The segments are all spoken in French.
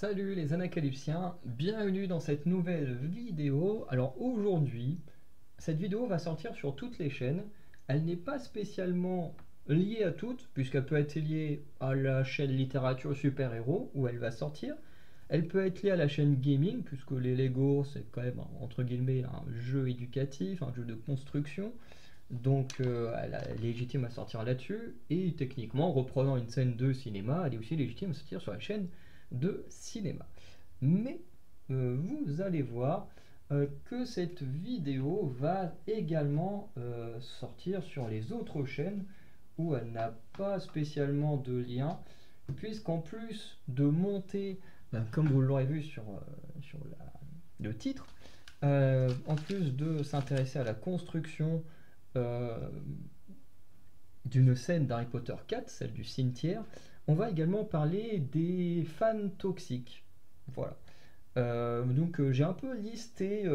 Salut les Anacalypsiens, bienvenue dans cette nouvelle vidéo. Alors aujourd'hui, cette vidéo va sortir sur toutes les chaînes. Elle n'est pas spécialement liée à toutes, puisqu'elle peut être liée à la chaîne littérature super-héros, où elle va sortir. Elle peut être liée à la chaîne gaming, puisque les Lego, c'est quand même, entre guillemets, un jeu éducatif, un jeu de construction. Donc elle est légitime à sortir là-dessus. Et techniquement, reprenant une scène de cinéma, elle est aussi légitime à sortir sur la chaîne de cinéma. Mais vous allez voir que cette vidéo va également sortir sur les autres chaînes où elle n'a pas spécialement de lien, puisqu'en plus de monter, comme vous l'aurez vu sur le titre, en plus de s'intéresser à la construction euh, d'une scène d'Harry Potter 4, celle du cimetière, on va également parler des fans toxiques. Voilà. Donc j'ai un peu listé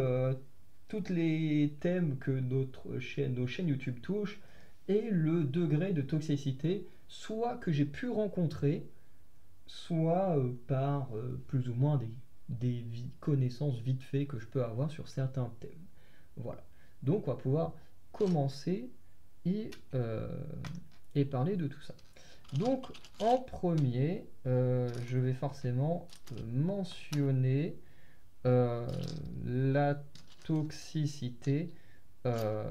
tous les thèmes que nos chaînes YouTube touchent et le degré de toxicité, soit que j'ai pu rencontrer, soit par plus ou moins des connaissances vite fait que je peux avoir sur certains thèmes. Voilà. Donc on va pouvoir commencer et, euh, et parler de tout ça. Donc en premier, je vais forcément mentionner la toxicité euh,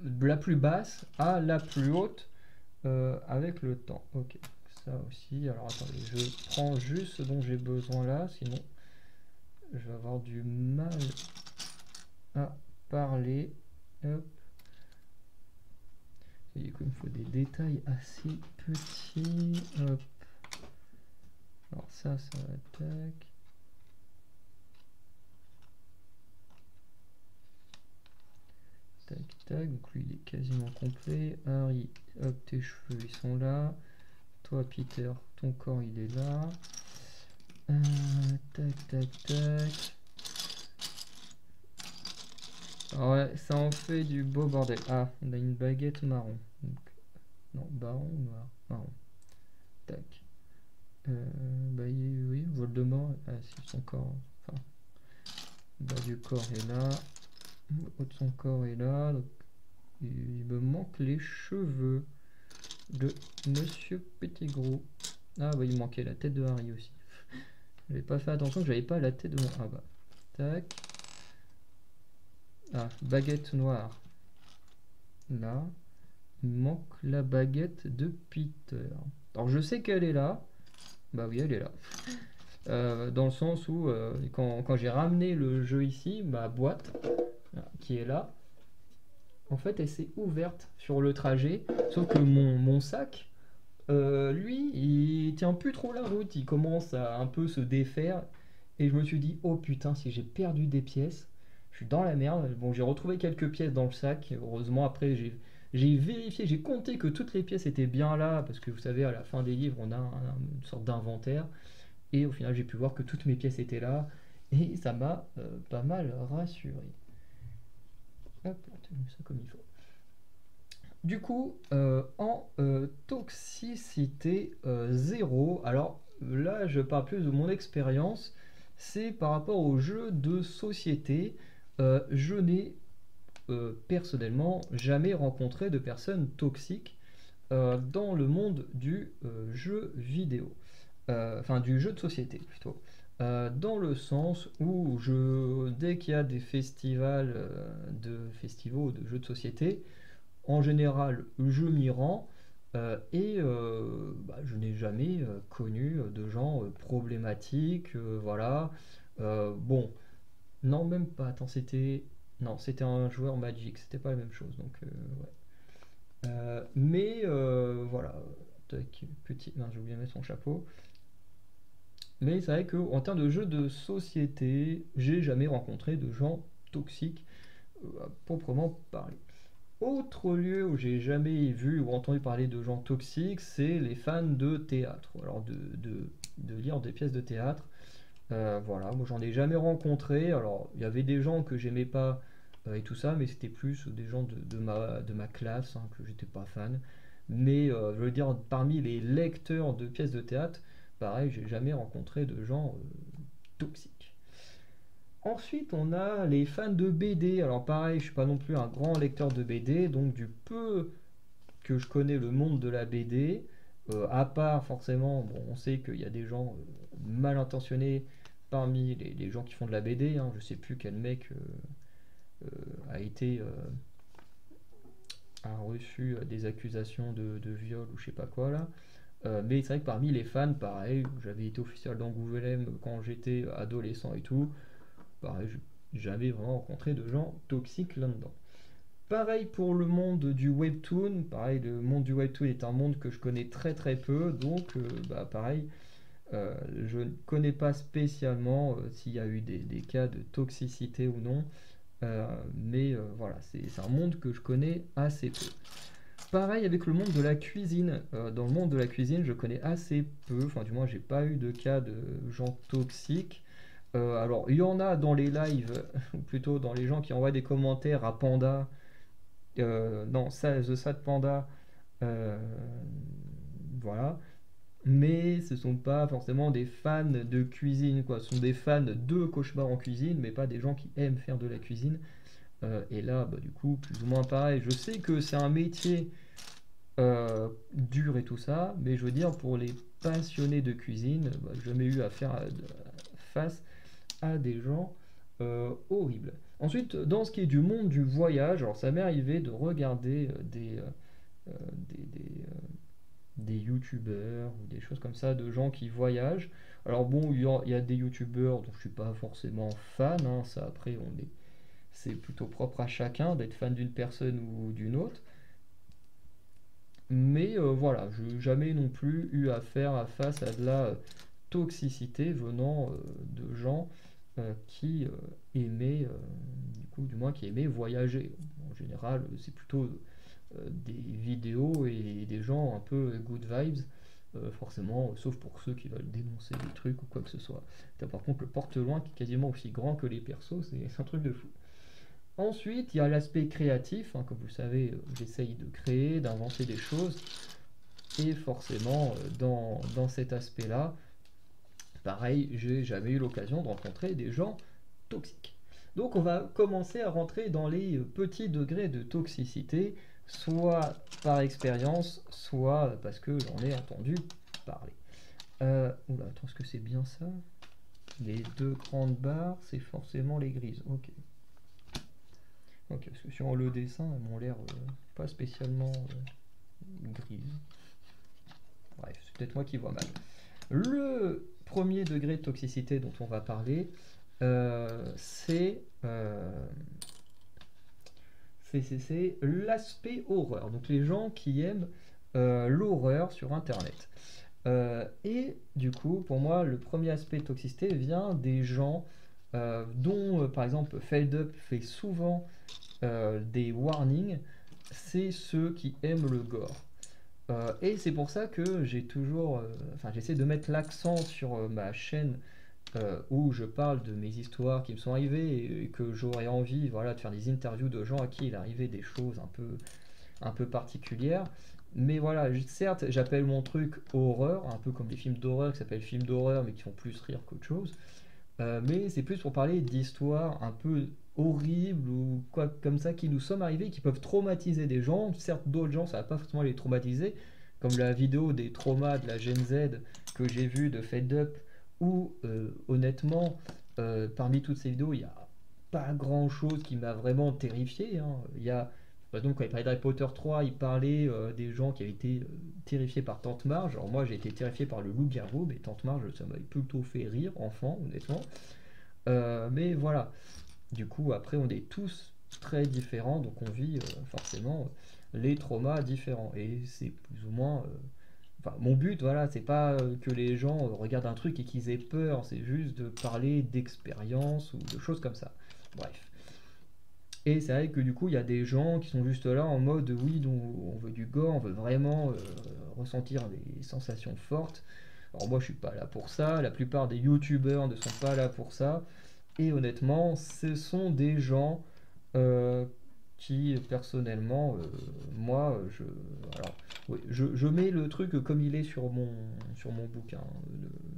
de la plus basse à la plus haute avec le temps. Ok, ça aussi. Alors attendez, je prends juste ce dont j'ai besoin là, sinon je vais avoir du mal à parler. Hop. Et du coup, il me faut des détails assez petits. Hop. Alors ça va tac. Tac, tac. Donc lui, il est quasiment complet. Harry, hop, tes cheveux, ils sont là. Toi, Peter, ton corps, il est là. Tac, tac, tac. Ah ouais, ça en fait du beau bordel. Ah, on a une baguette marron. Donc, non, baron ou noir? Marron. Tac. Bah oui, Voldemort. Ah si, son corps. Enfin, le bas du corps est là. Le haut de son corps est là. Donc, il me manque les cheveux de Monsieur Pettigrew. Ah bah il me manquait la tête de Harry aussi. J'avais pas fait attention que j'avais pas la tête de mon... Ah bah. Tac. Ah, baguette noire. Là. Il me manque la baguette de Peter. Alors je sais qu'elle est là. Bah oui, elle est là. Dans le sens où quand j'ai ramené le jeu ici, ma boîte, qui est là, en fait elle s'est ouverte sur le trajet. Sauf que mon sac, lui, il tient plus trop la route. Il commence à un peu se défaire. Et je me suis dit, oh putain, si j'ai perdu des pièces, je suis dans la merde. Bon, j'ai retrouvé quelques pièces dans le sac. Heureusement, après, j'ai vérifié, j'ai compté que toutes les pièces étaient bien là. Parce que vous savez, à la fin des livres, on a une sorte d'inventaire. Et au final, j'ai pu voir que toutes mes pièces étaient là. Et ça m'a pas mal rassuré. Hop, on met ça comme il faut. Du coup, en toxicité 0, alors là je parle plus de mon expérience, c'est par rapport aux jeux de société. Je n'ai personnellement jamais rencontré de personnes toxiques dans le monde du jeu vidéo. Enfin du jeu de société plutôt. Dans le sens où dès qu'il y a des festivals de jeux de société, en général, je m'y rends et je n'ai jamais connu de gens problématiques. Voilà. Bon, non, même pas. Attends, c'était un joueur Magic, c'était pas la même chose. Donc, ouais. Mais voilà. Tac, petit. Non, j'ai oublié de mettre son chapeau. Mais c'est vrai qu'en termes de jeux de société, j'ai jamais rencontré de gens toxiques à proprement parler. Autre lieu où j'ai jamais vu ou entendu parler de gens toxiques, c'est les fans de théâtre. Alors de lire des pièces de théâtre. Voilà, moi j'en ai jamais rencontré. Alors il y avait des gens que j'aimais pas et tout ça, mais c'était plus des gens de ma classe que j'étais pas fan. Mais je veux dire, parmi les lecteurs de pièces de théâtre, pareil, j'ai jamais rencontré de gens toxiques. Ensuite, on a les fans de BD. Alors pareil, je suis pas non plus un grand lecteur de BD, donc du peu que je connais le monde de la BD, à part forcément, bon, on sait qu'il y a des gens mal intentionnés parmi les gens qui font de la BD, hein. Je sais plus quel mec a été a reçu des accusations de viol ou je sais pas quoi là. Mais c'est vrai que parmi les fans, pareil, j'avais été officiel d'Angoulême quand j'étais adolescent et tout. Pareil, j'ai jamais vraiment rencontré de gens toxiques là-dedans. Pareil pour le monde du webtoon. Pareil, le monde du webtoon est un monde que je connais très très peu, donc bah, pareil, je ne connais pas spécialement s'il y a eu des cas de toxicité ou non. Mais voilà, c'est un monde que je connais assez peu. Pareil avec le monde de la cuisine. Dans le monde de la cuisine, je connais assez peu. Enfin, du moins, j'ai pas eu de cas de gens toxiques. Alors, il y en a dans les lives, ou plutôt dans les gens qui envoient des commentaires à Panda. Non, ça, The Sad Panda. euh, voilà. Mais ce sont pas forcément des fans de cuisine, quoi. Ce sont des fans de cauchemar en cuisine, mais pas des gens qui aiment faire de la cuisine. Et là, bah, du coup, plus ou moins pareil. Je sais que c'est un métier dur et tout ça, mais je veux dire, pour les passionnés de cuisine, bah, j'ai jamais eu affaire face à des gens horribles. Ensuite, dans ce qui est du monde du voyage, alors ça m'est arrivé de regarder euh, des, des, euh, des youtubeurs ou des choses comme ça, de gens qui voyagent. Alors bon, il y a des youtubeurs dont je suis pas forcément fan, hein, ça après c'est plutôt propre à chacun d'être fan d'une personne ou d'une autre. Mais voilà, je n'ai jamais non plus eu affaire à face à de la toxicité venant de gens qui aimaient, du coup, du moins qui aimaient voyager. En général, c'est plutôt des vidéos et des gens un peu good vibes, forcément, sauf pour ceux qui veulent dénoncer des trucs ou quoi que ce soit. Par contre, le porte-loin qui est quasiment aussi grand que les persos, c'est un truc de fou. Ensuite, il y a l'aspect créatif, hein, comme vous le savez, j'essaye de créer, d'inventer des choses, et forcément, dans cet aspect-là, pareil, j'ai jamais eu l'occasion de rencontrer des gens toxiques. Donc on va commencer à rentrer dans les petits degrés de toxicité, soit par expérience, soit parce que j'en ai entendu parler. Oula, attends, est-ce que c'est bien ça? Les deux grandes barres, c'est forcément les grises. Ok. Ok, parce que sur le dessin, elles m'ont l'air pas spécialement grises. Bref, c'est peut-être moi qui vois mal. Le premier degré de toxicité dont on va parler, c'est l'aspect horreur. Donc les gens qui aiment l'horreur sur Internet. Et du coup, pour moi, le premier aspect de toxicité vient des gens dont, par exemple, FadeUp fait souvent des warnings, c'est ceux qui aiment le gore. Et c'est pour ça que j'ai toujours, enfin j'essaie de mettre l'accent sur ma chaîne où je parle de mes histoires qui me sont arrivées et que j'aurais envie, voilà, de faire des interviews de gens à qui il arrivait des choses un peu particulières. Mais voilà, certes, j'appelle mon truc horreur, un peu comme des films d'horreur qui s'appellent films d'horreur mais qui font plus rire qu'autre chose. Mais c'est plus pour parler d'histoires un peu horribles ou quoi comme ça qui nous sommes arrivés, qui peuvent traumatiser des gens. Certes, d'autres gens, ça va pas forcément les traumatiser, comme la vidéo des traumas de la Gen Z que j'ai vue de Fade Up, où honnêtement, parmi toutes ces vidéos, il n'y a pas grand chose qui m'a vraiment terrifié, hein. Il y a, par exemple, quand il parlait d'Harry Potter 3, il parlait des gens qui avaient été terrifiés par Tante Marge. Alors moi, j'ai été terrifié par le loup-garou, mais Tante Marge, ça m'avait plutôt fait rire, enfant, honnêtement. Mais voilà, du coup, après, on est tous très différents, donc on vit forcément les traumas différents. Et c'est plus ou moins... enfin, mon but, voilà, c'est pas que les gens regardent un truc et qu'ils aient peur, c'est juste de parler d'expérience ou de choses comme ça. Bref. Et c'est vrai que du coup, il y a des gens qui sont juste là en mode oui, on veut du gore, on veut vraiment ressentir des sensations fortes. Alors moi, je suis pas là pour ça. La plupart des youtubeurs ne sont pas là pour ça. Et honnêtement, ce sont des gens euh, qui personnellement, moi, alors, oui, je mets le truc comme il est sur mon bouquin.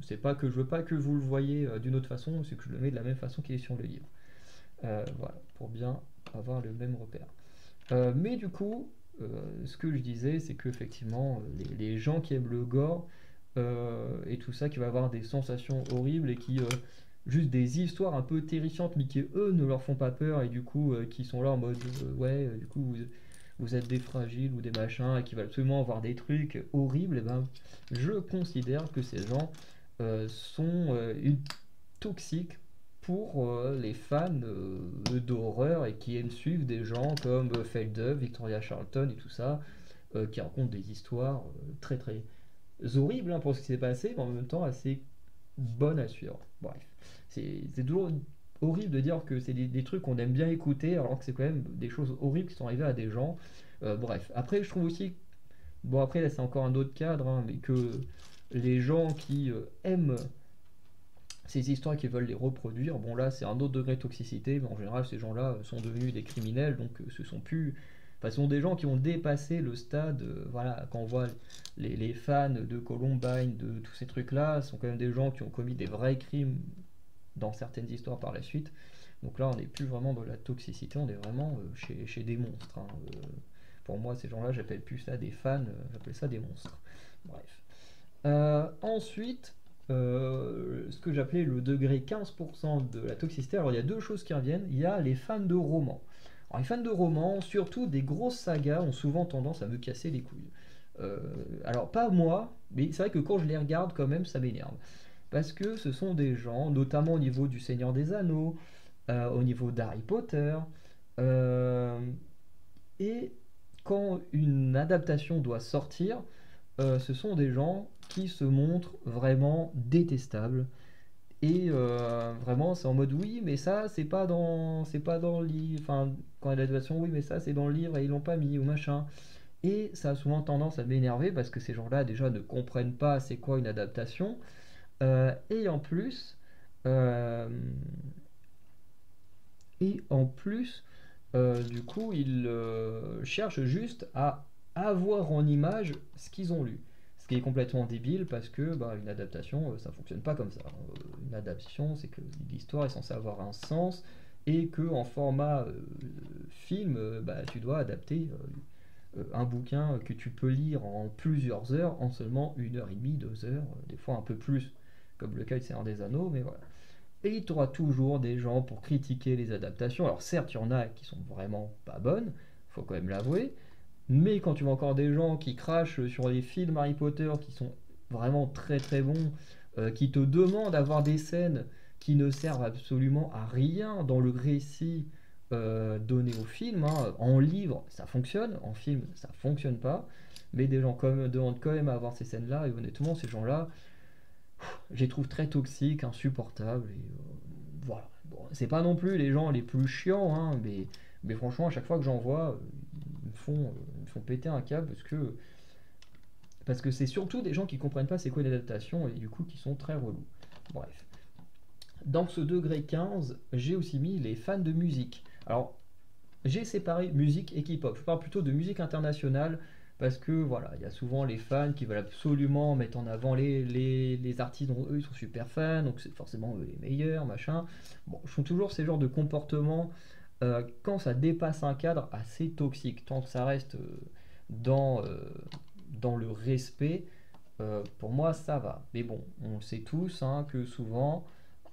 C'est pas que je veux pas que vous le voyez d'une autre façon, c'est que je le mets de la même façon qu'il est sur le livre. Voilà, pour bien avoir le même repère. Mais du coup, ce que je disais, c'est qu'effectivement, les gens qui aiment le gore et tout ça, qui va avoir des sensations horribles et qui juste des histoires un peu terrifiantes, mais qui eux ne leur font pas peur et du coup qui sont là en mode ouais, du coup vous êtes des fragiles ou des machins et qui veulent absolument voir des trucs horribles, et ben je considère que ces gens sont toxiques pour les fans d'horreur et qui aiment suivre des gens comme Feldup, Victoria Charlton et tout ça, qui racontent des histoires très très horribles hein, pour ce qui s'est passé, mais en même temps assez bonnes à suivre. Bref, c'est toujours horrible de dire que c'est des trucs qu'on aime bien écouter alors que c'est quand même des choses horribles qui sont arrivées à des gens. Bref, après je trouve aussi, bon après là c'est encore un autre cadre, hein, mais que les gens qui aiment ces histoires qui veulent les reproduire, bon là c'est un autre degré de toxicité, mais en général ces gens-là sont devenus des criminels, donc ce sont plus... Enfin, ce sont des gens qui ont dépassé le stade, voilà, quand on voit les fans de Columbine, de tous ces trucs-là, ce sont quand même des gens qui ont commis des vrais crimes dans certaines histoires par la suite. Donc là on n'est plus vraiment dans la toxicité, on est vraiment chez des monstres. Hein. Pour moi ces gens-là, j'appelle plus ça des fans, j'appelle ça des monstres. Bref. Ensuite, ce que j'appelais le degré 15% de la toxicité. Alors il y a deux choses qui reviennent. Il y a les fans de romans. Alors les fans de romans, surtout des grosses sagas, ont souvent tendance à me casser les couilles. Alors pas moi, mais c'est vrai que quand je les regarde quand même, ça m'énerve. Parce que ce sont des gens, notamment au niveau du Seigneur des Anneaux, au niveau d'Harry Potter, euh, et quand une adaptation doit sortir, ce sont des gens qui se montrent vraiment détestables. Et vraiment, c'est en mode oui, mais ça, c'est pas dans le livre. Enfin, quand il y a l'adaptation, oui, mais ça, c'est dans le livre et ils l'ont pas mis ou machin. Et ça a souvent tendance à m'énerver parce que ces gens-là, déjà, ne comprennent pas c'est quoi une adaptation. Et en plus, euh, du coup, ils cherchent juste à avoir en image ce qu'ils ont lu. Ce qui est complètement débile parce que bah, une adaptation, ça fonctionne pas comme ça. Une adaptation, c'est que l'histoire est censée avoir un sens et que en format film, bah, tu dois adapter un bouquin que tu peux lire en plusieurs heures, en seulement 1 heure et demie, 2 heures, des fois un peu plus, comme le cas de Seigneur des Anneaux, mais voilà. Et tu auras toujours des gens pour critiquer les adaptations. Alors certes, il y en a qui sont vraiment pas bonnes, faut quand même l'avouer, mais quand tu vois encore des gens qui crachent sur les films Harry Potter qui sont vraiment très très bons, qui te demandent d'avoir des scènes qui ne servent absolument à rien dans le récit donné au film, hein. En livre, ça fonctionne, en film, ça fonctionne pas, mais des gens demandent quand même à avoir ces scènes-là, et honnêtement, ces gens-là, je les trouve très toxiques, insupportables. Et, voilà. Bon, c'est pas non plus les gens les plus chiants, hein, mais franchement, à chaque fois que j'en vois, ils me font péter un câble parce que c'est surtout des gens qui comprennent pas c'est quoi une adaptation et du coup qui sont très relous. Bref. Dans ce degré 15, j'ai aussi mis les fans de musique. Alors, j'ai séparé musique et K-pop. Je parle plutôt de musique internationale parce que voilà, il y a souvent les fans qui veulent absolument mettre en avant les artistes dont eux ils sont super fans, donc c'est forcément eux les meilleurs, machin. Bon, je trouve toujours ces genres de comportements quand ça dépasse un cadre assez toxique, tant que ça reste dans, euh, dans le respect, pour moi ça va. Mais bon, on le sait tous hein, que souvent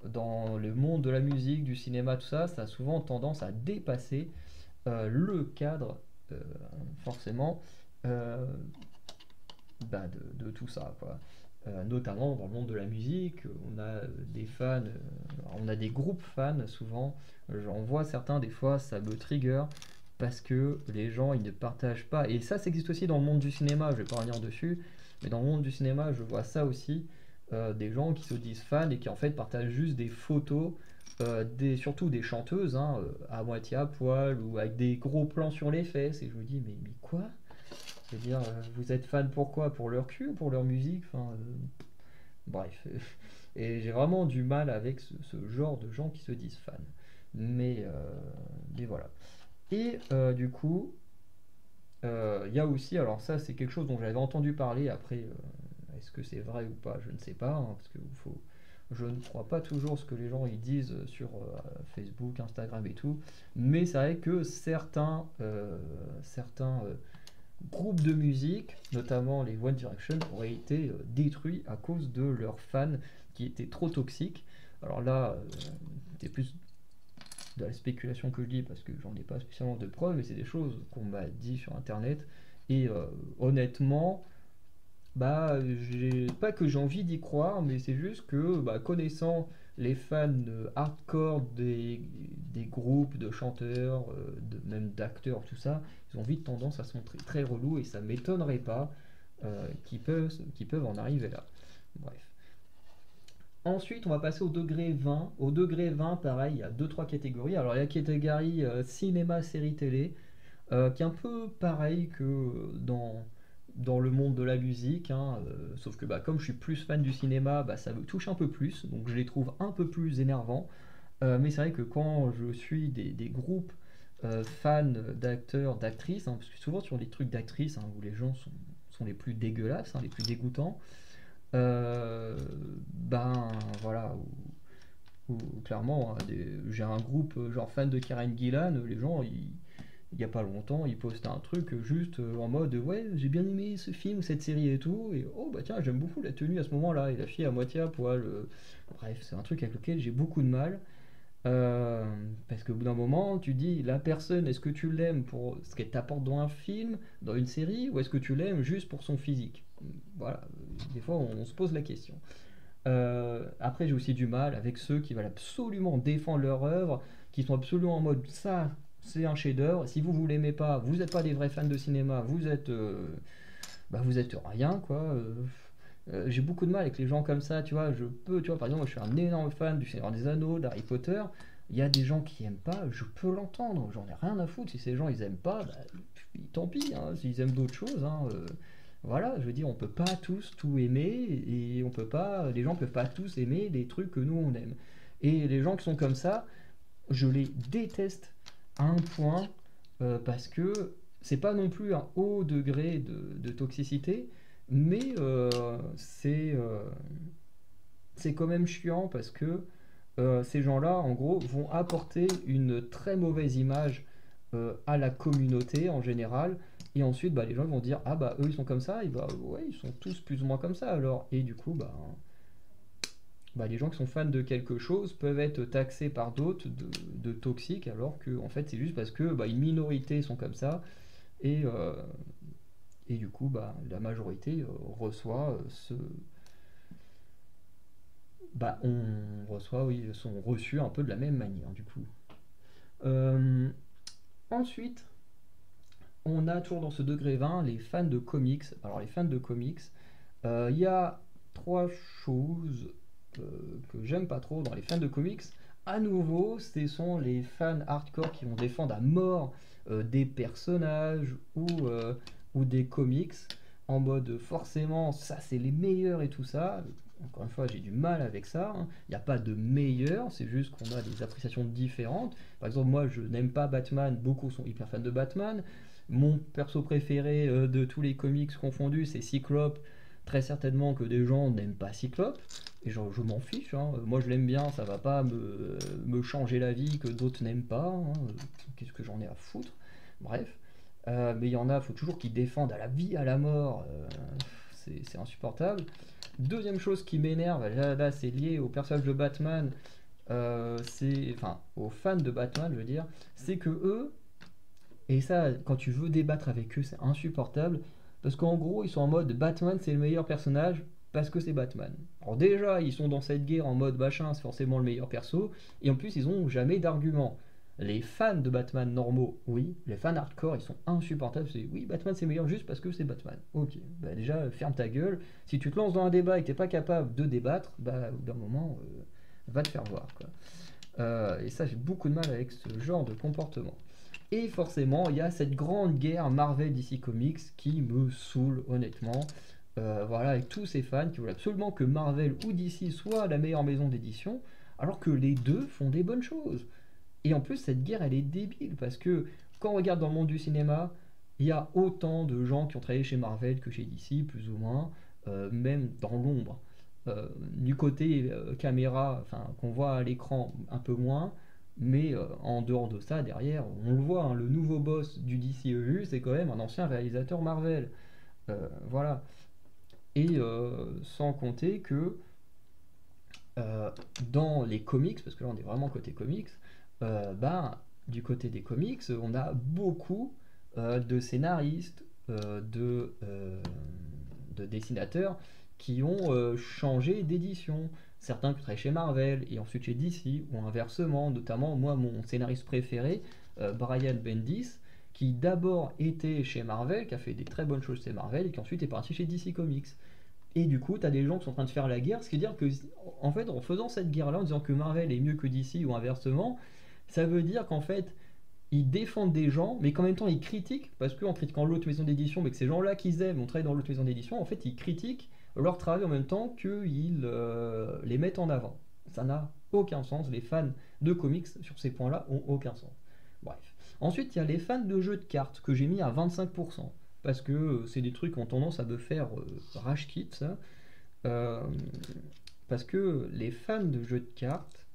dans le monde de la musique, du cinéma, tout ça, ça a souvent tendance à dépasser le cadre, euh, forcément, euh, bah, de tout ça, quoi. Notamment dans le monde de la musique, on a des fans, on a des groupes fans souvent. J'en vois certains des fois, ça me trigger parce que les gens ils ne partagent pas. Et ça, ça existe aussi dans le monde du cinéma. Je vais pas revenir dessus, mais dans le monde du cinéma, je vois ça aussi. Des gens qui se disent fans et qui en fait partagent juste des photos, surtout des chanteuses, hein, à moitié à poil ou avec des gros plans sur les fesses. Et je me dis, mais quoi? C'est-à-dire, vous êtes fan pourquoi? Pour leur cul ou pour leur musique? Enfin, bref. Et j'ai vraiment du mal avec ce genre de gens qui se disent fans. Mais, mais voilà. Et du coup, il y a aussi, alors ça c'est quelque chose dont j'avais entendu parler, après est-ce que c'est vrai ou pas, je ne sais pas, hein, parce que je ne crois pas toujours ce que les gens ils disent sur Facebook, Instagram et tout, mais c'est vrai que certains groupes de musique, notamment les One Direction, auraient été détruits à cause de leurs fans qui étaient trop toxiques. Alors là, c'est plus de la spéculation que je dis parce que j'en ai pas spécialement de preuves, mais c'est des choses qu'on m'a dit sur internet. Et honnêtement, bah, pas que j'ai envie d'y croire, mais c'est juste que, bah, connaissant les fans hardcore des groupes, de chanteurs, même d'acteurs, tout ça, ils ont vite tendance à se montrer très relous et ça m'étonnerait pas qu'ils peuvent en arriver là. Bref. Ensuite, on va passer au degré 20. Au degré 20, pareil, il y a deux trois catégories. Alors, il y a la catégorie cinéma, série, télé, qui est un peu pareil que dans le monde de la musique, hein, sauf que bah, comme je suis plus fan du cinéma, bah, ça me touche un peu plus, donc je les trouve un peu plus énervants. Mais c'est vrai que quand je suis des groupes fans d'acteurs, d'actrices, hein, parce que souvent sur des trucs d'actrices hein, où les gens sont les plus dégueulasses, hein, les plus dégoûtants, euh, ben voilà, où clairement, hein, j'ai un groupe genre fan de Karen Gillan, les gens, il y a pas longtemps, ils postaient un truc juste en mode ouais, j'ai bien aimé ce film, cette série et tout, et oh bah tiens, j'aime beaucoup la tenue à ce moment-là, et la fille à moitié à poil. Bref, c'est un truc avec lequel j'ai beaucoup de mal. Euh, Parce qu'au bout d'un moment, tu dis, la personne, est-ce que tu l'aimes pour ce qu'elle t'apporte dans un film, dans une série, ou est-ce que tu l'aimes juste pour son physique? Voilà, des fois on se pose la question. Après, j'ai aussi du mal avec ceux qui veulent absolument défendre leur œuvre, qui sont absolument en mode ça, c'est un chef-d'œuvre. Si vous l'aimez pas, vous n'êtes pas des vrais fans de cinéma, vous êtes rien quoi. J'ai beaucoup de mal avec les gens comme ça, tu vois. Tu vois, par exemple, moi, je suis un énorme fan du Seigneur des Anneaux, d'Harry Potter. Il y a des gens qui aiment pas, je peux l'entendre. J'en ai rien à foutre. Si ces gens ils aiment pas, bah, tant pis. Hein, s'ils aiment d'autres choses, hein, voilà. Je veux dire, on peut pas tous tout aimer et on peut pas. Les gens peuvent pas tous aimer les trucs que nous on aime. Et les gens qui sont comme ça, je les déteste à un point parce que c'est pas non plus un haut degré de toxicité, mais c'est quand même chiant parce que ces gens-là, en gros, vont apporter une très mauvaise image à la communauté en général. Et ensuite, bah, les gens vont dire, ah bah eux ils sont comme ça, et bah ouais, ils sont tous plus ou moins comme ça alors. Et du coup, bah, les gens qui sont fans de quelque chose peuvent être taxés par d'autres de toxiques, alors que en fait c'est juste parce que bah, une minorité sont comme ça, et, euh, et du coup bah, la majorité reçoit on reçoit, oui, sont reçus un peu de la même manière du coup. Euh, Ensuite, on a toujours dans ce degré 20 les fans de comics. Alors les fans de comics, il y a trois choses euh, que j'aime pas trop dans les fans de comics. À nouveau, ce sont les fans hardcore qui vont défendre à mort des personnages ou des comics en mode forcément ça c'est les meilleurs et tout ça. Encore une fois, j'ai du mal avec ça. Hein. Il n'y a pas de meilleur, c'est juste qu'on a des appréciations différentes. Par exemple, moi je n'aime pas Batman, beaucoup sont hyper fans de Batman. Mon perso préféré de tous les comics confondus, c'est Cyclope. Très certainement que des gens n'aiment pas Cyclope, et je m'en fiche. Hein. Moi je l'aime bien, ça va pas me changer la vie que d'autres n'aiment pas. Hein. Qu'est-ce que j'en ai à foutre? Bref. Mais il y en a, il faut toujours qu'ils défendent à la vie, à la mort. C'est insupportable. Deuxième chose qui m'énerve, là c'est lié au personnage de Batman, enfin aux fans de Batman, je veux dire, c'est que eux, et ça, quand tu veux débattre avec eux, c'est insupportable. Parce qu'en gros, ils sont en mode Batman, c'est le meilleur personnage parce que c'est Batman. Alors déjà, ils sont dans cette guerre en mode machin, c'est forcément le meilleur perso. Et en plus, ils ont jamais d'argument. Les fans de Batman normaux, oui. Les fans hardcore, ils sont insupportables. C'est oui, Batman c'est meilleur juste parce que c'est Batman. Ok, bah déjà, ferme ta gueule. Si tu te lances dans un débat et que t'es pas capable de débattre, bah au bout d'un moment, va te faire voir, quoi. Et ça, j'ai beaucoup de mal avec ce genre de comportement. Et forcément, il y a cette grande guerre Marvel DC Comics qui me saoule honnêtement. Voilà, avec tous ces fans qui veulent absolument que Marvel ou DC soit la meilleure maison d'édition, alors que les deux font des bonnes choses. Et en plus, cette guerre, elle est débile parce que quand on regarde dans le monde du cinéma, il y a autant de gens qui ont travaillé chez Marvel que chez DC, plus ou moins, même dans l'ombre. Du côté caméra, enfin qu'on voit à l'écran un peu moins, mais en dehors de ça, derrière, on le voit, hein, le nouveau boss du DCEU, c'est quand même un ancien réalisateur Marvel. Voilà. Et sans compter que euh, dans les comics, parce que là on est vraiment côté comics, ben, du côté des comics, on a beaucoup de scénaristes, de dessinateurs qui ont changé d'édition. Certains qui travaillent chez Marvel et ensuite chez DC, ou inversement, notamment moi, mon scénariste préféré, Brian Bendis, qui d'abord était chez Marvel, qui a fait des très bonnes choses chez Marvel, et qui ensuite est parti chez DC Comics. Et du coup, tu as des gens qui sont en train de faire la guerre, ce qui veut dire que, en fait, en faisant cette guerre-là, en disant que Marvel est mieux que DC ou inversement, ça veut dire qu'en fait, ils défendent des gens, mais qu'en même temps, ils critiquent, parce qu'en critiquant l'autre maison d'édition, mais que ces gens-là qu'ils aiment, on travaille dans l'autre maison d'édition, en fait, ils critiquent leur travail en même temps qu'ils les mettent en avant. Ça n'a aucun sens. Les fans de comics, sur ces points-là, ont aucun sens. Bref. Ensuite, il y a les fans de jeux de cartes, que j'ai mis à 25%, parce que c'est des trucs qui ont tendance à me faire rage kit, ça. Euh, Parce que les fans de jeux de cartes,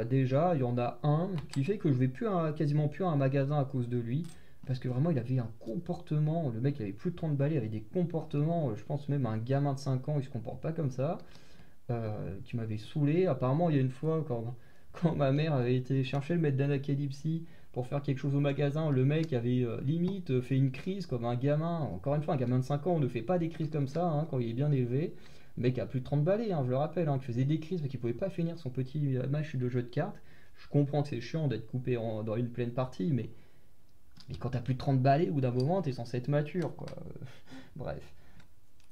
déjà, il y en a un qui fait que je vais plus quasiment plus à un magasin à cause de lui. Parce que vraiment, il avait un comportement. Le mec, il avait plus de 30 balais, il avait des comportements. Je pense même un gamin de 5 ans, il se comporte pas comme ça. Qui m'avait saoulé. Apparemment, il y a une fois, quand ma mère avait été chercher le maître d'Anacalypsie pour faire quelque chose au magasin, le mec avait limite fait une crise comme un gamin. Encore une fois, un gamin de 5 ans, on ne fait pas des crises comme ça hein, quand il est bien élevé. Le mec a plus de 30 balais, hein, je le rappelle, hein, qui faisait des crises mais qui pouvait pas finir son petit match de jeu de cartes. Je comprends que c'est chiant d'être coupé dans une pleine partie, mais quand t'as plus de 30 balais, au bout d'un moment, t'es censé être mature, quoi. Bref.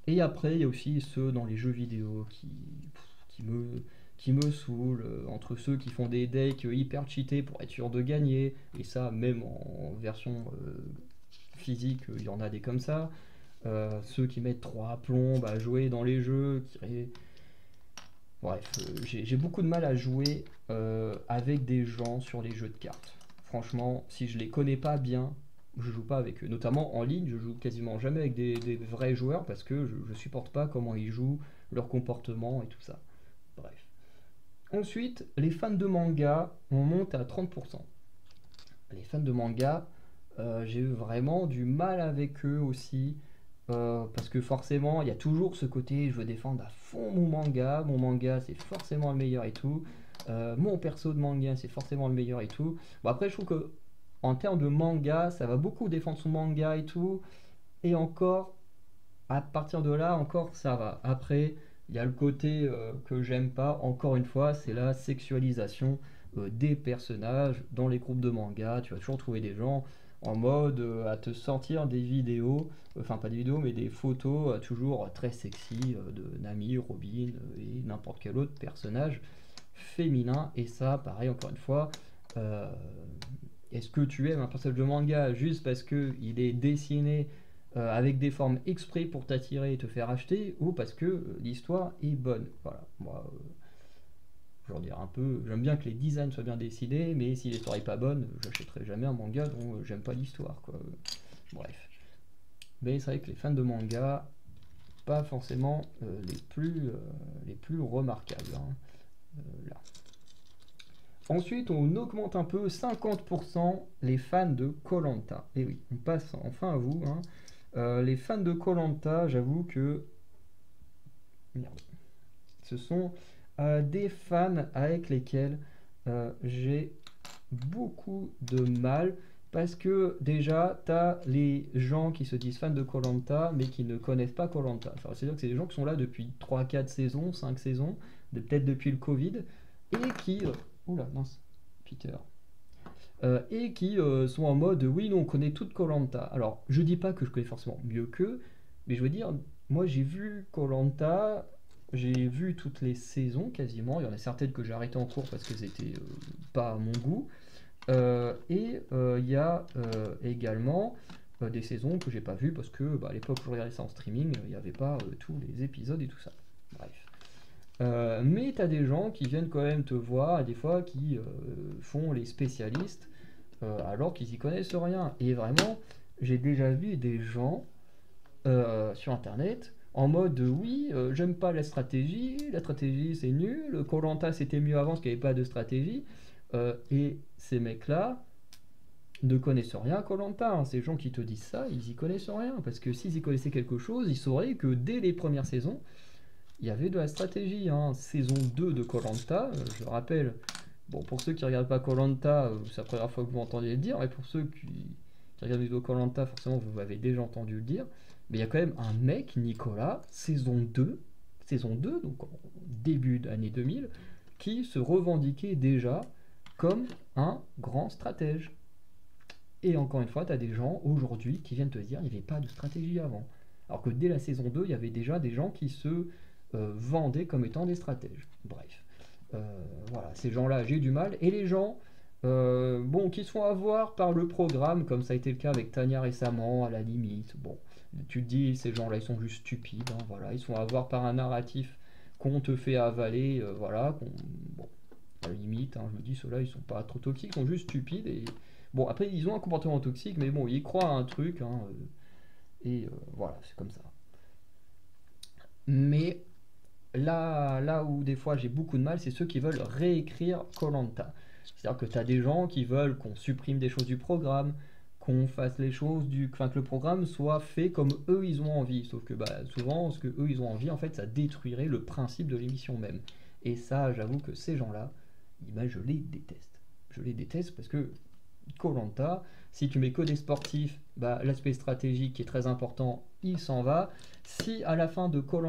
Et après, il y a aussi ceux dans les jeux vidéo qui me, qui me saoulent, entre ceux qui font des decks hyper cheatés pour être sûr de gagner, et ça, même en version physique, il y en a des comme ça. Ceux qui mettent 3 plombes à jouer dans les jeux, bref, j'ai beaucoup de mal à jouer avec des gens sur les jeux de cartes. Franchement, si je les connais pas bien, je joue pas avec eux. Notamment en ligne, je joue quasiment jamais avec des vrais joueurs parce que je supporte pas comment ils jouent, leur comportement et tout ça. Bref. Ensuite, les fans de manga, on monte à 30%. Les fans de manga, j'ai eu vraiment du mal avec eux aussi. Parce que forcément, il y a toujours ce côté, je veux défendre à fond mon manga c'est forcément le meilleur et tout. Mon perso de manga c'est forcément le meilleur et tout. Bon après je trouve que en termes de manga, ça va beaucoup défendre son manga et tout. Et encore, à partir de là, encore ça va. Après, il y a le côté que j'aime pas, encore une fois, c'est la sexualisation des personnages dans les groupes de manga. Tu vas toujours trouver des gens en mode à te sortir des vidéos, enfin pas des vidéos, mais des photos toujours très sexy de Nami, Robin et n'importe quel autre personnage féminin. Et ça, pareil, encore une fois, euh, est-ce que tu aimes un personnage de manga juste parce qu'il est dessiné avec des formes exprès pour t'attirer et te faire acheter, ou parce que l'histoire est bonne? Voilà, moi, je veux dire un peu, j'aime bien que les designs soient bien décidés, mais si l'histoire est pas bonne, j'achèterai jamais un manga dont j'aime pas l'histoire, quoi. Bref. Mais c'est vrai que les fans de manga, pas forcément les plus remarquables, hein, là. Ensuite, on augmente un peu, 50% les fans de koh. Et oui, on passe enfin à vous, hein. Les fans de koh, j'avoue que... Merde. Ce sont des fans avec lesquels j'ai beaucoup de mal. Parce que déjà, tu as les gens qui se disent fans de koh mais qui ne connaissent pas koh. Enfin, c'est-à-dire que c'est des gens qui sont là depuis 3, 4 saisons, 5 saisons, peut-être depuis le Covid, et qui... oula, mince, Peter. Et qui sont en mode oui, nous on connaît toute koh. Alors, je dis pas que je connais forcément mieux qu'eux, mais je veux dire, moi j'ai vu koh, j'ai vu toutes les saisons quasiment. Il y en a certaines que j'ai arrêtées en cours parce que c'était pas à mon goût. Et il y a également des saisons que j'ai pas vues parce que à l'époque où je regardais ça en streaming, il n'y avait pas tous les épisodes et tout ça. Bref. Mais tu as des gens qui viennent quand même te voir, et des fois qui font les spécialistes alors qu'ils y connaissent rien. Et vraiment, j'ai déjà vu des gens sur internet en mode oui, j'aime pas la stratégie c'est nul, koh c'était mieux avant parce qu'il n'y avait pas de stratégie. Et ces mecs-là ne connaissent rien à koh. Ces gens qui te disent ça, ils y connaissent rien. Parce que s'ils y connaissaient quelque chose, ils sauraient que dès les premières saisons, il y avait de la stratégie. Hein. Saison 2 de koh, je rappelle, bon, pour ceux qui regardent pas koh, c'est la première fois que vous m'entendez le dire, et pour ceux qui regardent les vidéos koh, forcément vous m'avez déjà entendu le dire, mais il y a quand même un mec, Nicolas, saison 2 donc en début d'année 2000, qui se revendiquait déjà comme un grand stratège. Et encore une fois, tu as des gens aujourd'hui qui viennent te dire qu'il n'y avait pas de stratégie avant. Alors que dès la saison 2, il y avait déjà des gens qui se vendaient comme étant des stratèges. Bref. Voilà, ces gens-là, j'ai du mal. Et les gens, bon, qui se font avoir par le programme, comme ça a été le cas avec Tania récemment, à la limite. Bon, tu te dis, ces gens-là, ils sont juste stupides. Hein, voilà, ils se font avoir par un narratif qu'on te fait avaler. Voilà, bon, à la limite, hein, je me dis, ceux-là, ils sont pas trop toxiques, ils sont juste stupides. Et bon, après, ils ont un comportement toxique, mais bon, ils croient à un truc. Hein, et voilà, c'est comme ça. Mais là où des fois j'ai beaucoup de mal, c'est ceux qui veulent réécrire koh. C'est-à-dire que tu as des gens qui veulent qu'on supprime des choses du programme, qu'on fasse les choses enfin que le programme soit fait comme eux ils ont envie. Sauf que bah, souvent, ce que eux ils ont envie, en fait, ça détruirait le principe de l'émission même. Et ça, j'avoue que ces gens-là, bah, je les déteste. Je les déteste parce que koh, si tu mets que des sportifs, bah, l'aspect stratégique qui est très important, il s'en va. Si à la fin de koh,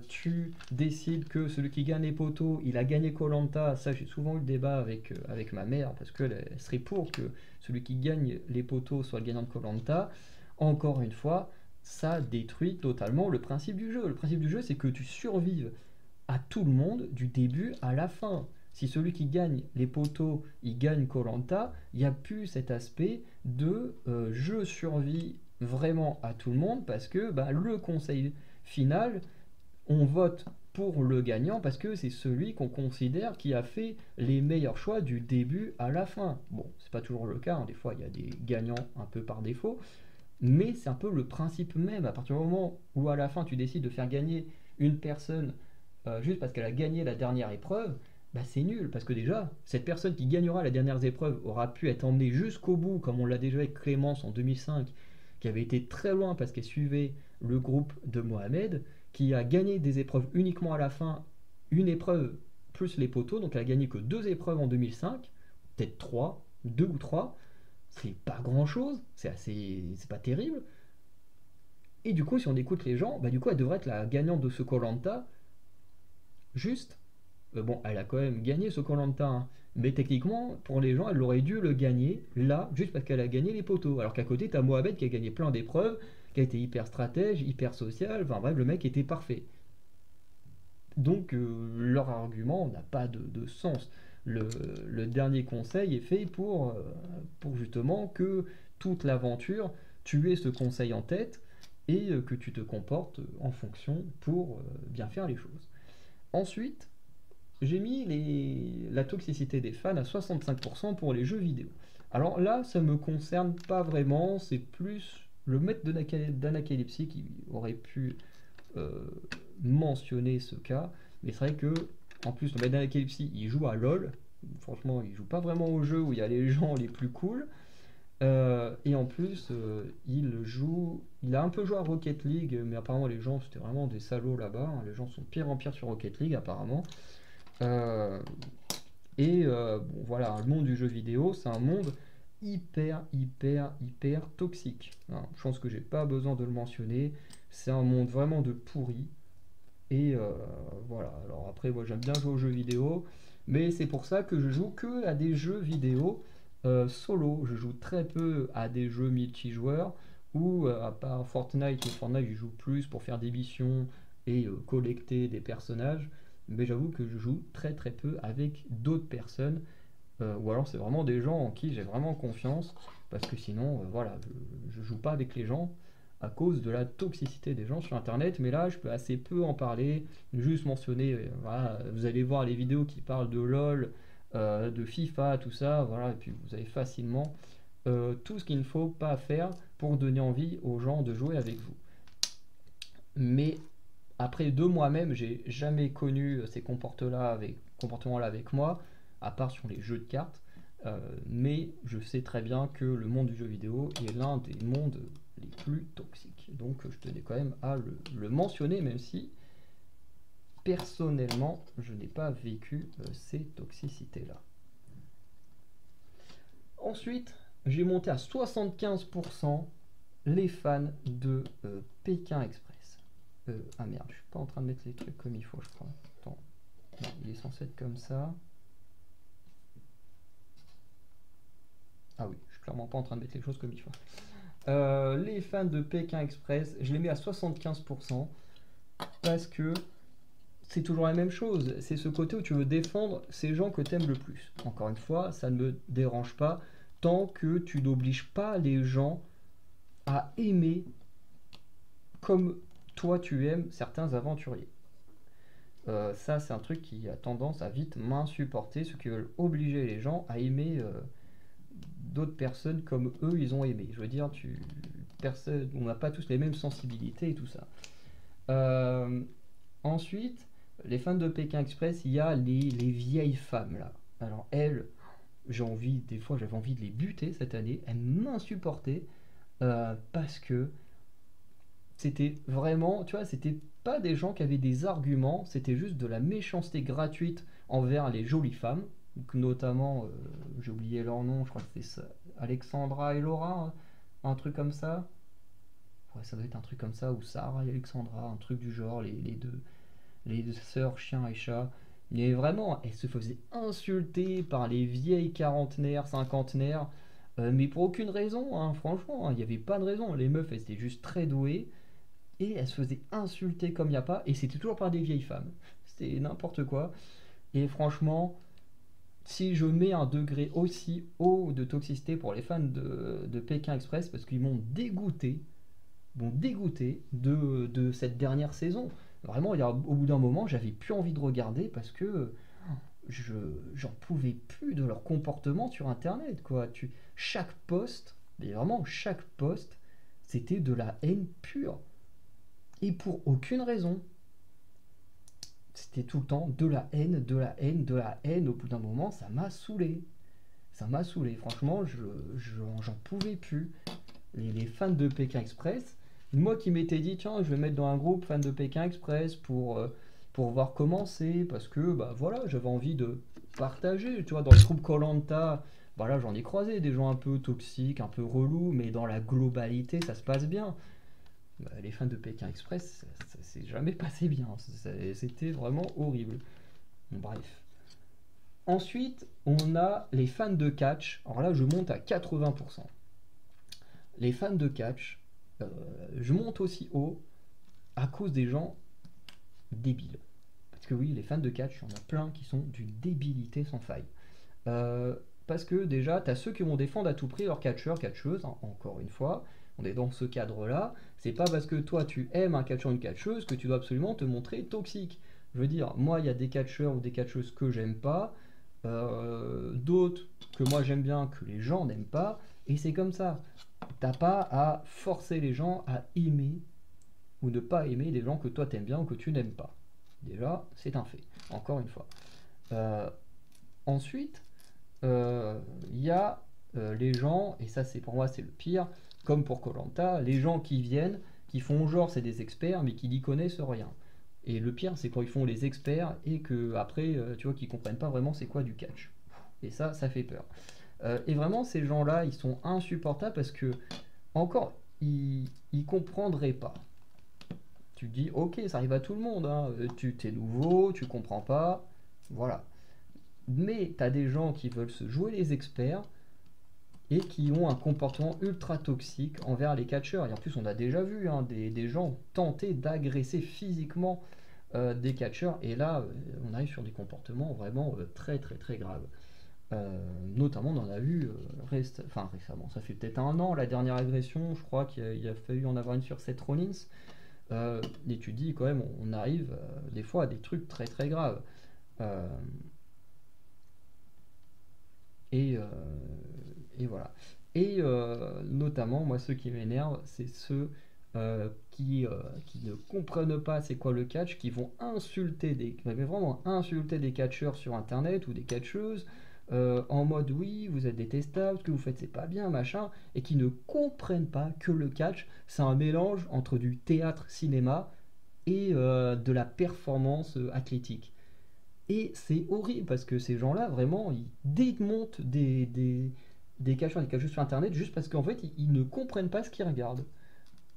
tu décides que celui qui gagne les poteaux, il a gagné koh, ça j'ai souvent eu le débat avec ma mère, parce qu'elle serait pour que celui qui gagne les poteaux soit le gagnant de koh. Encore une fois, ça détruit totalement le principe du jeu. Le principe du jeu, c'est que tu survives à tout le monde du début à la fin. Si celui qui gagne les poteaux, il gagne koh, il n'y a plus cet aspect de je survis vraiment à tout le monde parce que bah, le conseil final, on vote pour le gagnant parce que c'est celui qu'on considère qui a fait les meilleurs choix du début à la fin. Bon, c'est pas toujours le cas, hein. Des fois il y a des gagnants un peu par défaut, mais c'est un peu le principe même. À partir du moment où à la fin tu décides de faire gagner une personne juste parce qu'elle a gagné la dernière épreuve, bah c'est nul, parce que déjà, cette personne qui gagnera la dernière épreuve aura pu être emmenée jusqu'au bout, comme on l'a déjà avec Clémence en 2005, qui avait été très loin parce qu'elle suivait le groupe de Mohamed, qui a gagné des épreuves uniquement à la fin, une épreuve plus les poteaux, donc elle a gagné que 2 épreuves en 2005, peut-être 3, 2 ou 3, c'est pas grand chose, c'est pas terrible. Et du coup, si on écoute les gens, bah du coup, elle devrait être la gagnante de ce koh, juste. Bon, elle a quand même gagné ce koh, hein. Mais techniquement, pour les gens, elle aurait dû le gagner là, juste parce qu'elle a gagné les poteaux. Alors qu'à côté, t'as Mohamed qui a gagné plein d'épreuves, qui a été hyper stratège, hyper social, enfin bref, le mec était parfait. Donc leur argument n'a pas de sens. Le dernier conseil est fait pour justement que toute l'aventure, tu aies ce conseil en tête et que tu te comportes en fonction pour bien faire les choses. Ensuite, j'ai mis la toxicité des fans à 65% pour les jeux vidéo. Alors là, ça me concerne pas vraiment, c'est plus le maître d'Anacalypsy qui aurait pu mentionner ce cas, mais c'est vrai que, en plus, le maître d'Anacalypsy, il joue à LoL, franchement, il joue pas vraiment au jeu où il y a les gens les plus cool, et en plus, il a un peu joué à Rocket League, mais apparemment les gens, c'était vraiment des salauds là-bas, hein. Les gens sont pire en pire sur Rocket League apparemment. Euh, bon, voilà, le monde du jeu vidéo, c'est un monde hyper toxique, hein. Je pense que j'ai pas besoin de le mentionner. C'est un monde vraiment de pourri. Et voilà, alors après, moi j'aime bien jouer aux jeux vidéo, mais c'est pour ça que je joue que à des jeux vidéo solo. Je joue très peu à des jeux multijoueurs ou à part Fortnite, mais Fortnite je joue plus pour faire des missions et collecter des personnages. Mais j'avoue que je joue très peu avec d'autres personnes, ou alors c'est vraiment des gens en qui j'ai vraiment confiance, parce que sinon, voilà, je joue pas avec les gens à cause de la toxicité des gens sur internet. Mais là, je peux assez peu en parler, juste mentionner, voilà, vous allez voir les vidéos qui parlent de LoL de FIFA, tout ça, voilà, et puis vous avez facilement tout ce qu'il ne faut pas faire pour donner envie aux gens de jouer avec vous. Mais après de moi-même, j'ai jamais connu ces comportements-là avec moi, à part sur les jeux de cartes. Mais je sais très bien que le monde du jeu vidéo est l'un des mondes les plus toxiques. Donc je tenais quand même à le mentionner, même si personnellement je n'ai pas vécu ces toxicités-là. Ensuite, j'ai monté à 75% les fans de Pékin Express. Ah merde, je suis pas en train de mettre les trucs comme il faut, je crois. Attends, non, il est censé être comme ça. Ah oui, je suis clairement pas en train de mettre les choses comme il faut. Les fans de Pékin Express, je les mets à 75% parce que c'est toujours la même chose. C'est ce côté où tu veux défendre ces gens que tu aimes le plus. Encore une fois, ça ne me dérange pas tant que tu n'obliges pas les gens à aimer comme toi tu aimes certains aventuriers. Ça, c'est un truc qui a tendance à vite m'insupporter, ceux qui veulent obliger les gens à aimer d'autres personnes comme eux ils ont aimé. Je veux dire, on n'a pas tous les mêmes sensibilités et tout ça. Ensuite, les fans de Pékin Express, il y a les vieilles femmes là. Alors elles, des fois j'avais envie de les buter cette année, elles m'insupportaient parce que c'était vraiment, tu vois, c'était pas des gens qui avaient des arguments, c'était juste de la méchanceté gratuite envers les jolies femmes, notamment, j'ai oublié leur nom, je crois que c'était Alexandra et Laura, hein, un truc comme ça. Ouais, ça doit être un truc comme ça, ou Sarah et Alexandra, un truc du genre, les deux sœurs chien et chat. Mais vraiment, elles se faisaient insulter par les vieilles quarantenaires, cinquantenaires, mais pour aucune raison, hein, franchement, hein, il n'y avait pas de raison. Les meufs, elles étaient juste très douées, et elles se faisaient insulter comme il n'y a pas, et c'était toujours par des vieilles femmes. C'était n'importe quoi. Et franchement, si je mets un degré aussi haut de toxicité pour les fans de Pékin Express, parce qu'ils m'ont dégoûté de cette dernière saison. Vraiment, au bout d'un moment, j'avais plus envie de regarder parce que j'en pouvais plus de leur comportement sur Internet, quoi. Chaque post, mais vraiment chaque post, c'était de la haine pure. Et pour aucune raison. C'était tout le temps de la haine, de la haine, de la haine. Au bout d'un moment, ça m'a saoulé. Ça m'a saoulé. Franchement, j'en pouvais plus. Les fans de Pékin Express, moi qui m'étais dit, tiens, je vais mettre dans un groupe fans de Pékin Express pour voir comment c'est, parce que bah voilà, j'avais envie de partager. Tu vois, dans le groupe koh, voilà, j'en ai croisé des gens un peu toxiques, un peu relous, mais dans la globalité, ça se passe bien. Bah, les fans de Pékin Express, ça s'est jamais passé bien. C'était vraiment horrible. Bon, bref. Ensuite, on a les fans de catch. Alors là, je monte à 80%. Les fans de catch, je monte aussi haut à cause des gens débiles. Parce que oui, les fans de catch, il y en a plein qui sont d'une débilité sans faille. Parce que déjà, tu as ceux qui vont défendre à tout prix leur catcheur, catcheuse, hein, encore une fois. On est dans ce cadre-là. C'est pas parce que toi tu aimes un catcheur ou une catcheuse que tu dois absolument te montrer toxique. Je veux dire, moi, il y a des catcheurs ou des catcheuses que j'aime pas, d'autres que moi j'aime bien, que les gens n'aiment pas, et c'est comme ça. T'as pas à forcer les gens à aimer ou ne pas aimer les gens que toi t'aimes bien ou que tu n'aimes pas. Déjà, c'est un fait, encore une fois. Euh, Ensuite, il y a les gens, et ça c'est pour moi c'est le pire, comme pour koh, les gens qui viennent, qui font genre c'est des experts, mais qui n'y connaissent rien. Et le pire, c'est quand ils font les experts et que après, tu vois, qu'ils comprennent pas vraiment c'est quoi du catch. Et ça fait peur. Et vraiment, ces gens-là, ils sont insupportables parce que, encore, ils comprendraient pas. Tu te dis, ok, ça arrive à tout le monde, hein. Tu t'es nouveau, tu comprends pas, voilà. Mais tu as des gens qui veulent se jouer les experts et qui ont un comportement ultra toxique envers les catcheurs. Et en plus, on a déjà vu hein, des gens tenter d'agresser physiquement des catcheurs. Et là, on arrive sur des comportements vraiment très très très graves. Notamment, on en a vu récemment. Ça fait peut-être un an, la dernière agression. Je crois qu'il a fallu en avoir une sur Seth Rollins. Et tu dis quand même, on arrive des fois à des trucs très très graves. Et, euh, et voilà. Et notamment, moi, ceux qui m'énervent, c'est ceux qui ne comprennent pas c'est quoi le catch, qui vont insulter mais vraiment insulter des catcheurs sur internet ou des catcheuses en mode oui, vous êtes détestable, ce que vous faites c'est pas bien, machin, et qui ne comprennent pas que le catch c'est un mélange entre du théâtre cinéma et de la performance athlétique. Et c'est horrible parce que ces gens-là, vraiment, ils démontent des catcheurs, des catcheuses sur Internet juste parce qu'en fait, ils ne comprennent pas ce qu'ils regardent.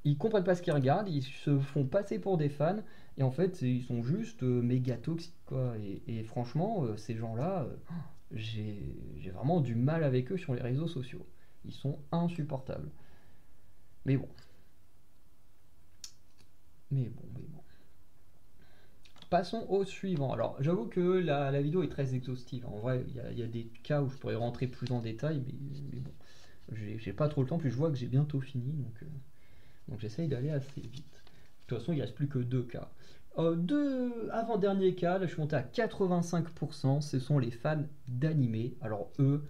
Ils comprennent pas ce qu'ils regardent, ils se font passer pour des fans, et en fait, ils sont juste méga toxiques, quoi. Et franchement, ces gens-là, j'ai vraiment du mal avec eux sur les réseaux sociaux. Ils sont insupportables. Mais bon, mais bon. Passons au suivant. Alors, j'avoue que la vidéo est très exhaustive. En vrai, il y a des cas où je pourrais rentrer plus en détail, mais bon, j'ai pas trop le temps. Puis je vois que j'ai bientôt fini, donc j'essaye d'aller assez vite. De toute façon, il ne reste plus que deux cas. Deux avant-derniers cas, là je suis monté à 85%, ce sont les fans d'animé. Alors eux,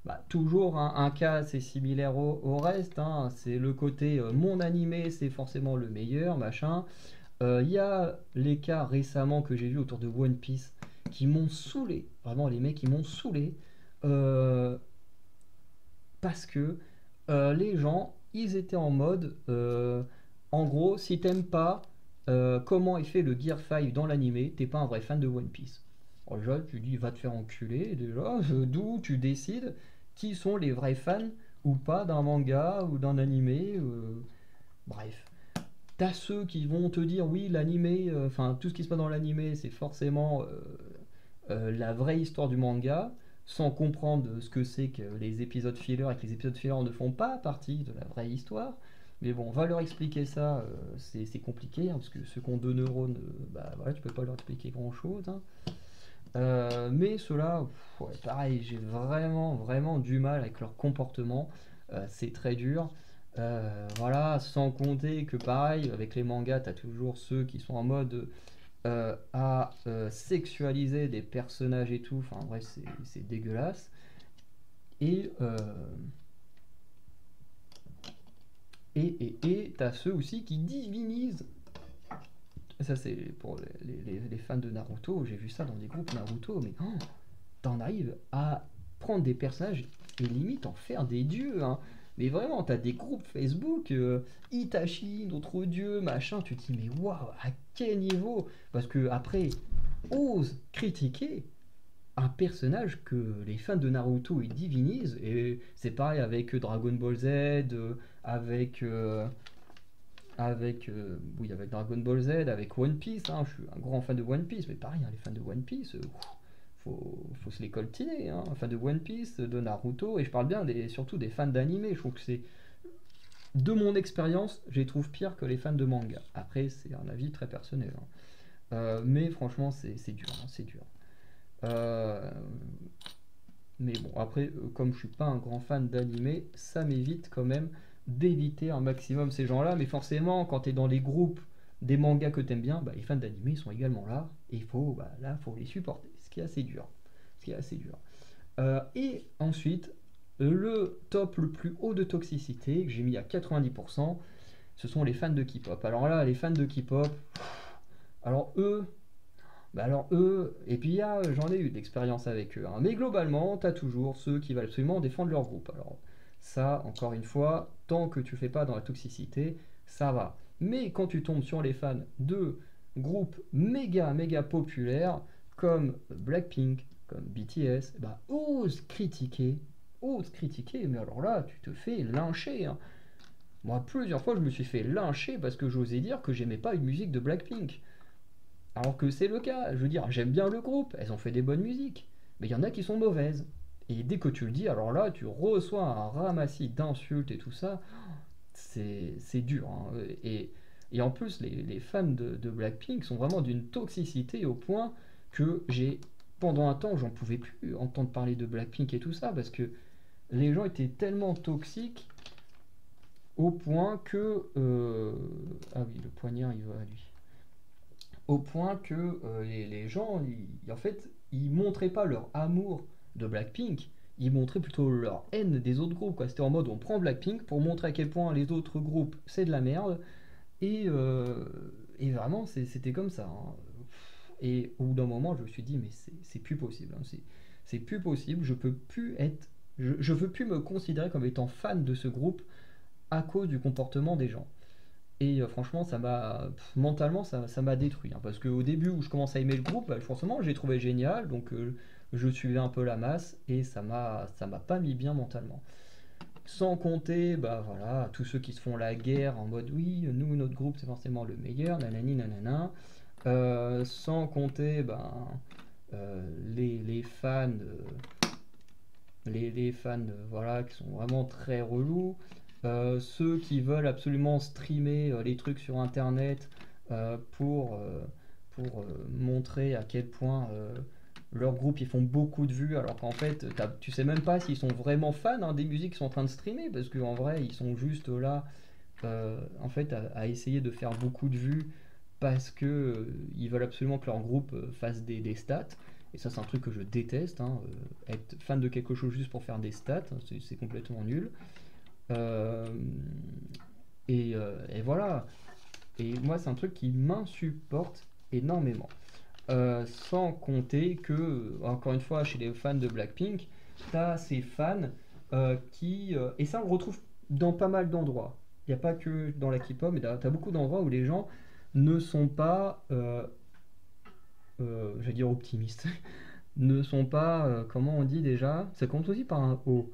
bah, toujours un cas assez similaire au reste, hein. C'est le côté mon animé c'est forcément le meilleur, machin. Il y a les cas récemment que j'ai vu autour de One Piece qui m'ont saoulé. Vraiment, les mecs, qui m'ont saoulé. Euh, Parce que les gens, ils étaient en mode. En gros, si t'aimes pas comment est fait le Gear 5 dans l'animé, t'es pas un vrai fan de One Piece. Alors déjà, tu dis, va te faire enculer. Déjà, d'où tu décides qui sont les vrais fans ou pas d'un manga ou d'un animé. Bref. T'as ceux qui vont te dire oui, l'animé, enfin tout ce qui se passe dans l'animé, c'est forcément la vraie histoire du manga, sans comprendre ce que c'est que les épisodes filler et que les épisodes filler ne font pas partie de la vraie histoire. Mais bon, on va leur expliquer ça, c'est compliqué, hein, parce que ceux qui ont deux neurones, bah voilà, tu peux pas leur expliquer grand chose, hein. Mais ceux-là, ouais, pareil, j'ai vraiment du mal avec leur comportement. C'est très dur. Voilà, sans compter que pareil, avec les mangas, t'as toujours ceux qui sont en mode à sexualiser des personnages et tout. Enfin, bref, c'est dégueulasse. Et t'as ceux aussi qui divinisent. Ça, c'est pour les fans de Naruto. J'ai vu ça dans des groupes Naruto, mais t'en arrives à prendre des personnages et limite en faire des dieux, hein. Mais vraiment, t'as des groupes Facebook, Itachi, notre dieu, machin, tu te dis, mais waouh, à quel niveau? Parce que après, ose critiquer un personnage que les fans de Naruto ils divinisent, et c'est pareil avec Dragon Ball Z, avec. Oui, avec Dragon Ball Z, avec One Piece, hein. Je suis un grand fan de One Piece, mais pareil, hein, les fans de One Piece, faut se les coltiner, hein. Fan de One Piece, de Naruto, et je parle bien surtout des fans d'anime. Je trouve que c'est, de mon expérience, je les trouve pires que les fans de manga. Après, c'est un avis très personnel, hein. Mais franchement, c'est dur, hein, c'est dur. Euh, mais bon, après, comme je suis pas un grand fan d'anime, ça m'évite quand même d'éviter un maximum ces gens-là. Mais forcément, quand tu es dans les groupes des mangas que tu aimes bien, bah, les fans d'anime sont également là. Et faut les supporter, ce qui est assez dur. Ce qui est assez dur. Et ensuite, le top le plus haut de toxicité, que j'ai mis à 90%, ce sont les fans de K-pop. Alors là, les fans de K-pop, alors eux, et puis j'en ai eu de l'expérience avec eux, hein. Mais globalement, t'as toujours ceux qui veulent absolument défendre leur groupe. Alors ça, encore une fois, tant que tu fais pas dans la toxicité, ça va. Mais quand tu tombes sur les fans de groupes méga populaires comme Blackpink, comme BTS, bah ose critiquer, mais alors là, tu te fais lyncher, hein. Moi, plusieurs fois, je me suis fait lyncher parce que j'osais dire que j'aimais pas une musique de Blackpink. Alors que c'est le cas, je veux dire, j'aime bien le groupe, elles ont fait des bonnes musiques, mais il y en a qui sont mauvaises. Et dès que tu le dis, alors là, tu reçois un ramassis d'insultes et tout ça, c'est dur, hein. Et en plus, les fans de Blackpink sont vraiment d'une toxicité au point que pendant un temps, j'en pouvais plus entendre parler de Blackpink et tout ça, parce que les gens étaient tellement toxiques au point que... Ah oui, le poignard, il va à lui. Au point que les gens, en fait, ils montraient pas leur amour de Blackpink, ils montraient plutôt leur haine des autres groupes, quoi. C'était en mode on prend Blackpink pour montrer à quel point les autres groupes c'est de la merde, et, euh, et vraiment c'était comme ça, hein. Et au bout d'un moment, je me suis dit, mais c'est plus possible, hein. C'est plus possible, je peux plus être. Je veux plus me considérer comme étant fan de ce groupe à cause du comportement des gens. Et franchement, mentalement, ça m'a détruit, hein, parce qu'au début où je commençais à aimer le groupe, bah, forcément, je l'ai trouvé génial, donc je suivais un peu la masse, et ça m'a pas mis bien mentalement. Sans compter, bah voilà, tous ceux qui se font la guerre en mode oui, nous, notre groupe, c'est forcément le meilleur, nanani, nanana. Sans compter, ben, les fans, les fans, voilà, qui sont vraiment très relous. Ceux qui veulent absolument streamer les trucs sur internet pour montrer à quel point leur groupe ils font beaucoup de vues alors qu'en fait tu sais même pas s'ils sont vraiment fans, hein, des musiques qu'ils sont en train de streamer parce qu'en vrai ils sont juste là en fait à essayer de faire beaucoup de vues parce que ils veulent absolument que leur groupe fasse des stats. Et ça, c'est un truc que je déteste, hein. Être fan de quelque chose juste pour faire des stats, hein, c'est complètement nul. Euh, et voilà. Et moi, c'est un truc qui m'insupporte énormément. Sans compter que, encore une fois, chez les fans de Blackpink, t'as ces fans et ça on le retrouve dans pas mal d'endroits. Il n'y a pas que dans la K-pop, mais t'as beaucoup d'endroits où les gens ne sont pas, je vais dire optimistes, ne sont pas, comment on dit déjà, ça compte aussi par un O.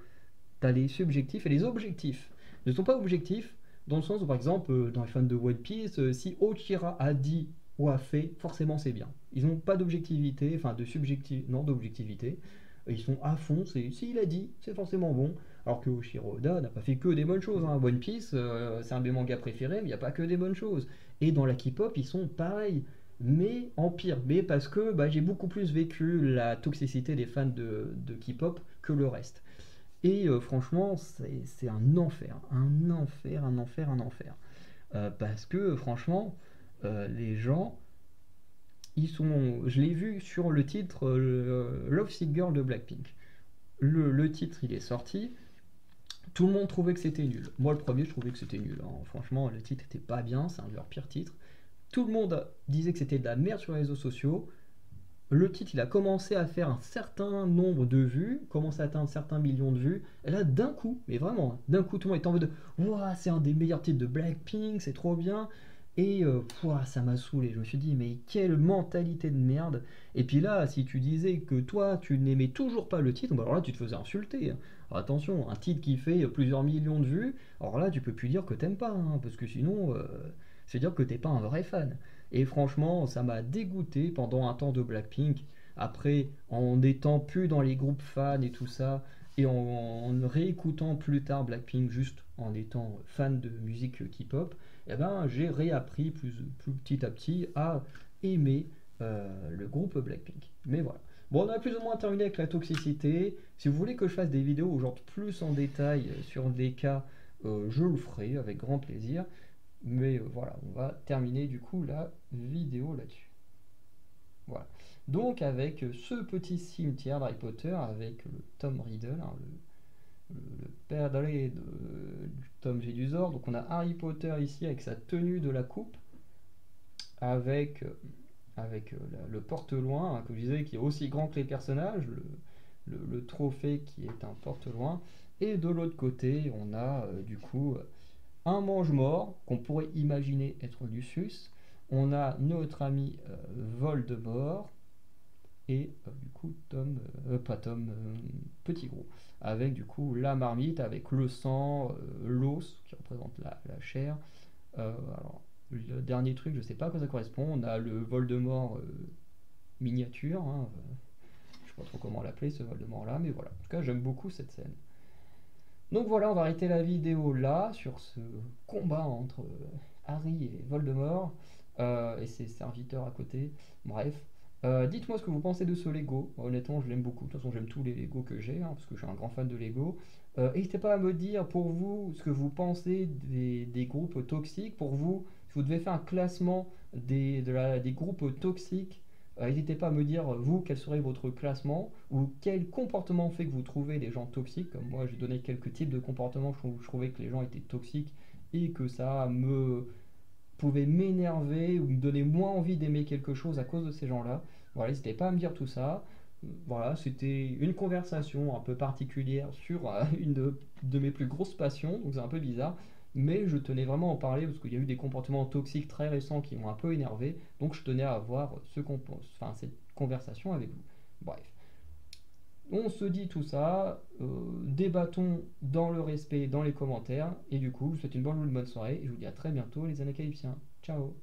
T'as les subjectifs et les objectifs. Ne sont pas objectifs dans le sens où, par exemple, dans les fans de One Piece, si Ochira a dit ou a fait, forcément c'est bien. Ils n'ont pas d'objectivité, enfin de subjectif, non d'objectivité. Ils sont à fond, s'il a dit, c'est forcément bon. Alors que Oshiro Oda n'a pas fait que des bonnes choses, hein. One Piece, c'est un de mes mangas préférés, mais il n'y a pas que des bonnes choses. Et dans la K-pop, ils sont pareils, mais en pire. Mais parce que bah, j'ai beaucoup plus vécu la toxicité des fans de K-pop que le reste. Et franchement, c'est un enfer, un enfer, un enfer, un enfer. Parce que franchement, les gens, je l'ai vu sur le titre Love Sick Girl de Blackpink. Le titre, il est sorti. Tout le monde trouvait que c'était nul. Moi, le premier, je trouvais que c'était nul, hein. Franchement, le titre était pas bien, c'est un de leurs pires titres. Tout le monde disait que c'était de la merde sur les réseaux sociaux. Le titre, il a commencé à faire un certain nombre de vues, commencé à atteindre certains millions de vues. Et là, d'un coup, mais vraiment, d'un coup, tout le monde est en mode de Ouah, c'est un des meilleurs titres de Blackpink, c'est trop bien. Et ça m'a saoulé. Je me suis dit, mais quelle mentalité de merde. Et puis là, si tu disais que toi, tu n'aimais toujours pas le titre, bah alors là, tu te faisais insulter, hein. Alors attention, un titre qui fait plusieurs millions de vues, alors là, tu peux plus dire que t'aimes pas, hein, parce que sinon, c'est dire que t'es pas un vrai fan. Et franchement, ça m'a dégoûté pendant un temps de Blackpink. Après, en n'étant plus dans les groupes fans et tout ça, et en réécoutant plus tard Blackpink juste en étant fan de musique K-pop, eh ben, j'ai réappris plus petit à petit à aimer le groupe Blackpink. Mais voilà. Bon, on a plus ou moins terminé avec la toxicité. Si vous voulez que je fasse des vidéos où j'entre plus en détail sur des cas, je le ferai avec grand plaisir. Mais voilà, on va terminer du coup la vidéo là-dessus. Voilà. Donc avec ce petit cimetière d'Harry Potter, avec le Tom Riddle, hein, le perdre du Tom Jedusor. Donc on a Harry Potter ici avec sa tenue de la coupe, avec le porte-loin, hein, que je disais, qui est aussi grand que les personnages, le trophée qui est un porte-loin. Et de l'autre côté, on a du coup un mange-mort qu'on pourrait imaginer être Lucius. On a notre ami Voldemort et du coup Tom, pas Tom, Petit Gros, avec du coup la marmite, avec le sang, l'os qui représente la chair. Alors, le dernier truc, je sais pas à quoi ça correspond. On a le Voldemort miniature, hein, je sais pas trop comment l'appeler ce Voldemort là, mais voilà. En tout cas, j'aime beaucoup cette scène. Donc voilà, on va arrêter la vidéo là sur ce combat entre Harry et Voldemort et ses serviteurs à côté. Bref, dites-moi ce que vous pensez de ce Lego. Honnêtement, je l'aime beaucoup. De toute façon, j'aime tous les Lego que j'ai, hein, parce que je suis un grand fan de Lego. N'hésitez pas à me dire pour vous ce que vous pensez des groupes toxiques. Pour vous, si vous devez faire un classement des groupes toxiques N'hésitez pas à me dire, vous, quel serait votre classement ou quel comportement fait que vous trouvez les gens toxiques. Comme moi, j'ai donné quelques types de comportements où je trouvais que les gens étaient toxiques et que ça me pouvait m'énerver ou me donner moins envie d'aimer quelque chose à cause de ces gens-là. Voilà, n'hésitez pas à me dire tout ça. Voilà, c'était une conversation un peu particulière sur une de mes plus grosses passions, donc c'est un peu bizarre, mais je tenais vraiment à en parler parce qu'il y a eu des comportements toxiques très récents qui m'ont un peu énervé, donc je tenais à avoir cette conversation avec vous. Bref, on se dit tout ça, débattons dans le respect, dans les commentaires, et du coup, je vous souhaite une bonne soirée, et je vous dis à très bientôt les Anacalypsiens. Ciao.